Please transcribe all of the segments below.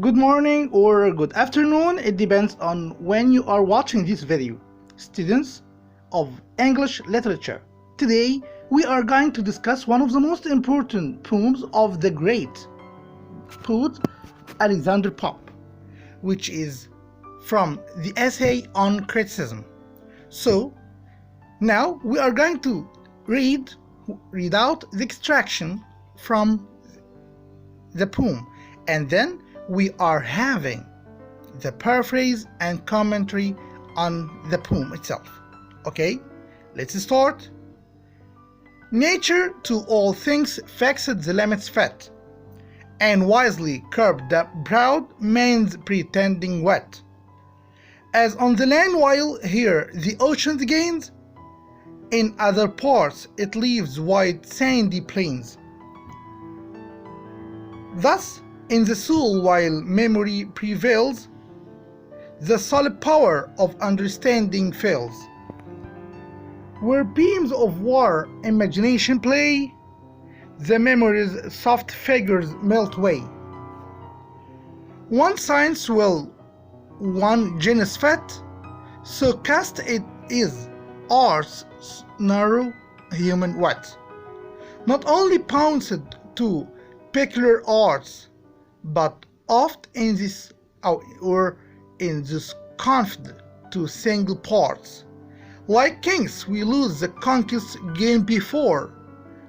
Good morning or good afternoon, it depends on when you are watching this video. Students of English literature, today we are going to discuss one of the most important poems of the great poet Alexander Pope, which is from the essay on criticism. So now we are going to read out the extraction from the poem, and then we are having the paraphrase and commentary on the poem itself. Okay, let's start. Nature to all things fixed the limits fit, and wisely curbed the proud man's pretending wit. As on the land while here the ocean gains, in other parts it leaves wide sandy plains. Thus in the soul while memory prevails, the solid power of understanding fails. Where beams of war imagination play, the memory's soft figures melt away. One science will, one genus fit, so cast it is art's narrow human wit. Not only pounced to peculiar arts, but oft in this confined to single parts. Like kings we lose the conquest gained before,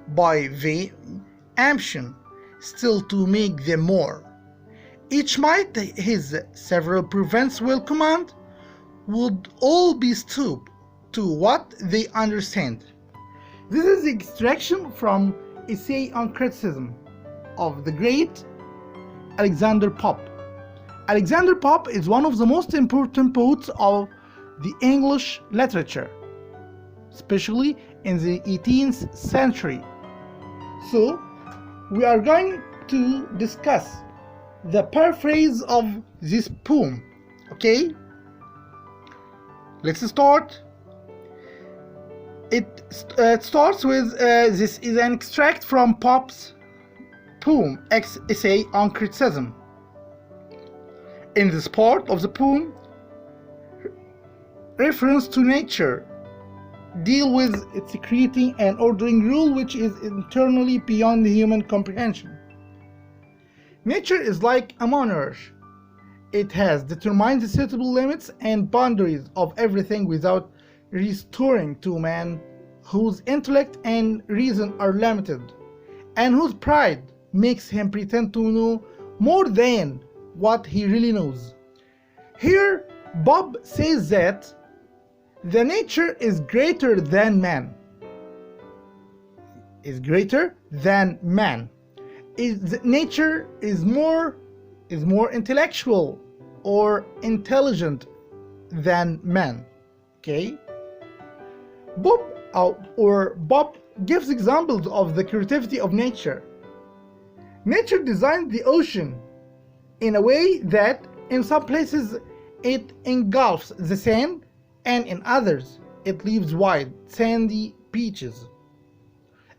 by vain ambition still to make them more. Each might his several province will command, would all be stoop to what they understand. This is the extraction from Essay on Criticism of the great Alexander Pope. Alexander Pope is one of the most important poets of the English literature, especially in the 18th century. So, we are going to discuss the paraphrase of this poem. Okay? Let's start. It starts with this is an extract from Pope's poem Essay on Criticism. In this part of the poem, reference to nature deal with its creating and ordering rule which is internally beyond the human comprehension. Nature is like a monarch. It has determined the suitable limits and boundaries of everything without restoring to man, whose intellect and reason are limited, and whose pride makes him pretend to know more than what he really knows. Here, Bob says that the nature is greater than man. Is greater than man. Nature is more intellectual or intelligent than man. Okay. Bob gives examples of the creativity of nature. Nature designed the ocean in a way that in some places it engulfs the sand, and in others it leaves wide, sandy beaches.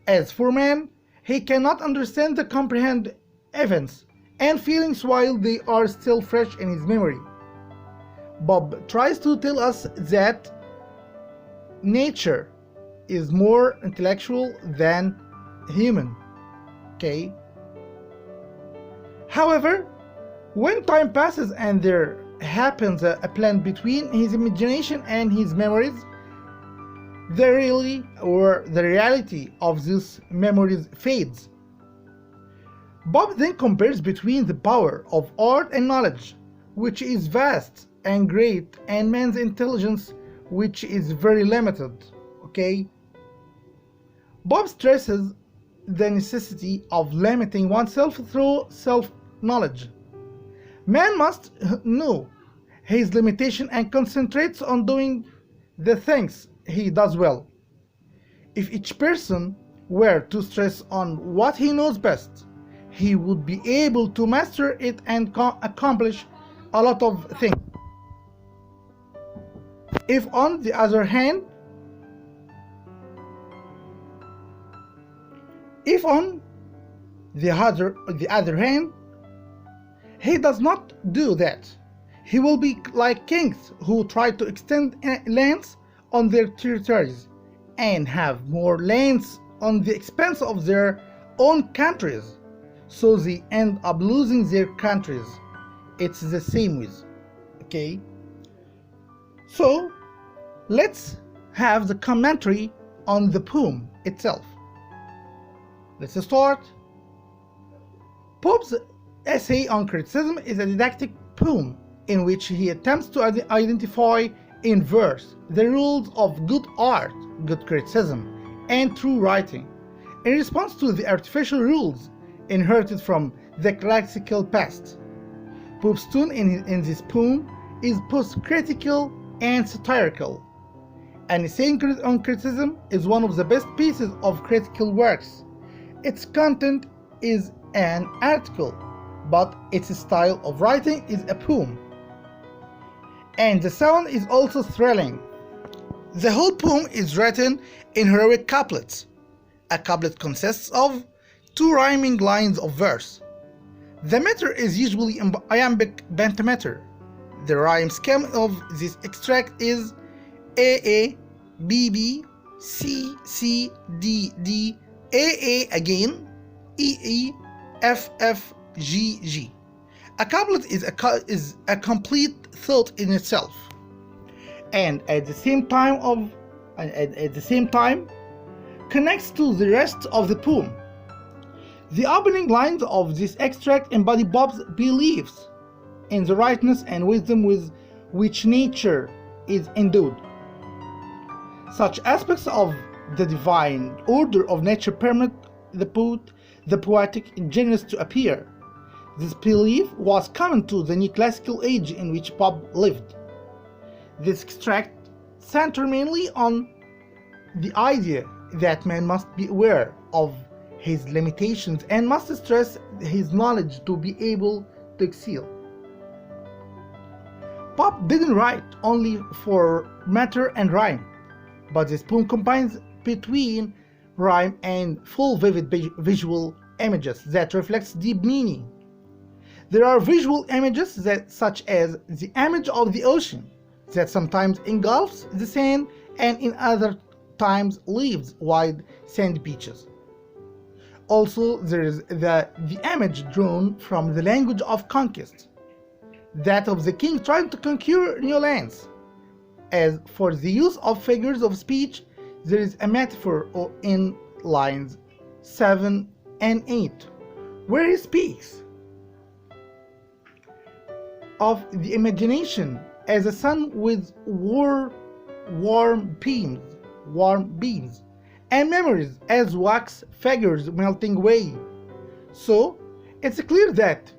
As for man, he cannot understand or comprehend events and feelings while they are still fresh in his memory. Bob tries to tell us that nature is more intellectual than human. Okay? However, when time passes and there happens a blend between his imagination and his memories, the reality of these memories fades. Bob then compares between the power of art and knowledge, which is vast and great, and man's intelligence, which is very limited. Okay? Bob stresses the necessity of limiting oneself through self-knowledge. Man must know his limitation and concentrates on doing the things he does well. If each person were to stress on what he knows best, he would be able to master it and accomplish a lot of things. If on the other hand, He does not do that. He will be like kings who try to extend lands on their territories and have more lands on the expense of their own countries, so they end up losing their countries. It's the same with, okay? So let's have the commentary on the poem itself. Let's start. Pope's essay on criticism is a didactic poem in which he attempts to identify in verse the rules of good art, good criticism, and true writing, in response to the artificial rules inherited from the classical past. Pope's tone in this poem is post-critical and satirical. An essay on criticism is one of the best pieces of critical works. Its content is an article, but its style of writing is a poem. And the sound is also thrilling. The whole poem is written in heroic couplets. A couplet consists of 2 rhyming lines of verse. The meter is usually iambic pentameter. The rhyme scheme of this extract is AA, BB, C, D, AA again, EE, FF, GG. A couplet is a complete thought in itself, and at the same time connects to the rest of the poem. The opening lines of this extract embody Bob's beliefs in the rightness and wisdom with which nature is endowed. Such aspects of the divine order of nature permit the poetic genius to appear. This belief was common to the neoclassical age in which Bob lived. This extract centers mainly on the idea that man must be aware of his limitations and must stress his knowledge to be able to excel. Bob didn't write only for matter and rhyme, but this poem combines between rhyme and full vivid visual images that reflects deep meaning. There are visual images such as the image of the ocean that sometimes engulfs the sand and in other times leaves wide sand beaches. Also, there is the image drawn from the language of conquest, that of the king trying to conquer new lands. As for the use of figures of speech, there is a metaphor in lines 7 and 8, where he speaks of the imagination as a sun with warm beams, and memories as wax figures melting away. So it's clear that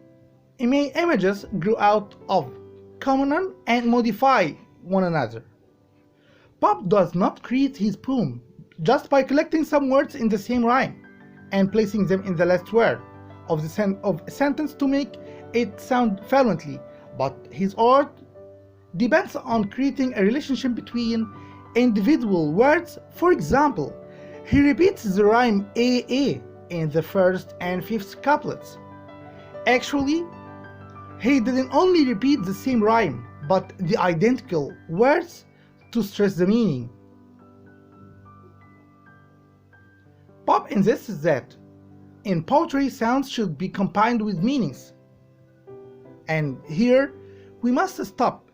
images grew out of common and modify one another. Bob does not create his poem just by collecting some words in the same rhyme and placing them in the last word of a sentence to make it sound fluently, but his art depends on creating a relationship between individual words. For example, he repeats the rhyme AA in the first and fifth couplets. Actually, he didn't only repeat the same rhyme, but the identical words to stress the meaning. Bob insists that in poetry sounds should be combined with meanings. And here we must stop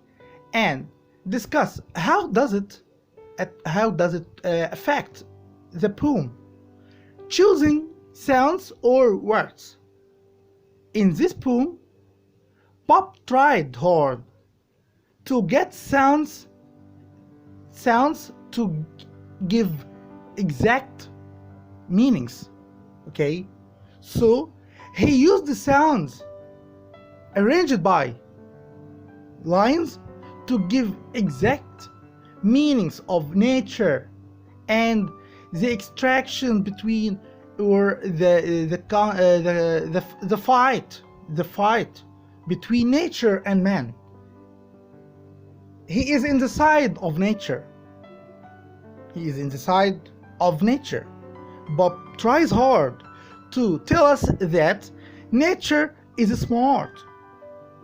and discuss how does it affect the poem, choosing sounds or words. In this poem, Bob tried hard to get sounds to give exact meanings. Okay, so he used the sounds arranged by lines to give exact meanings of nature and the extraction between, or the fight between nature and man. He is in the side of nature. Bob tries hard to tell us that nature is smart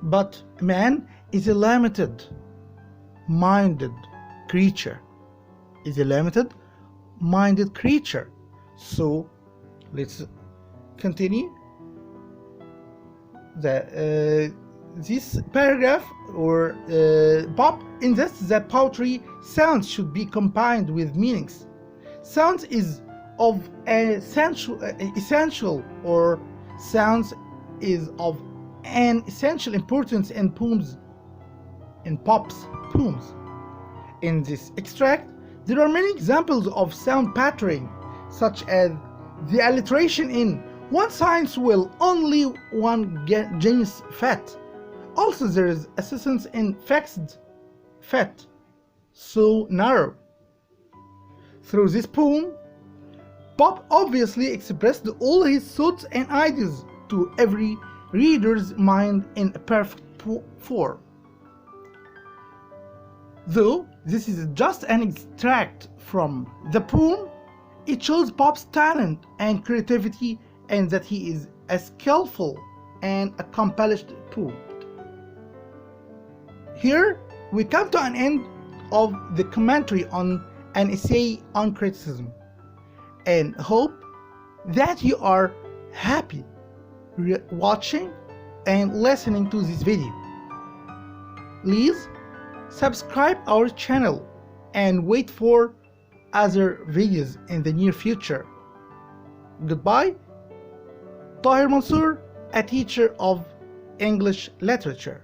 But man is a limited-minded creature. So let's continue. This paragraph or Bob insists that poetry sounds should be combined with meanings. Sounds is of essential or sounds is of an essential importance in Pop's poems. In this extract, there are many examples of sound patterning, such as the alliteration in "one science will, only one genius fat." Also, there is assistance in fixed fat, so narrow. Through this poem, Pop obviously expressed all his thoughts and ideas to every reader's mind in a perfect form. Though this is just an extract from the poem, it shows Pop's talent and creativity and that he is a skillful and accomplished poet. Here we come to an end of the commentary on an essay on criticism, and hope that you are happy watching and listening to this video. Please subscribe our channel and wait for other videos in the near future. Goodbye. Taher Mansour, a teacher of English literature.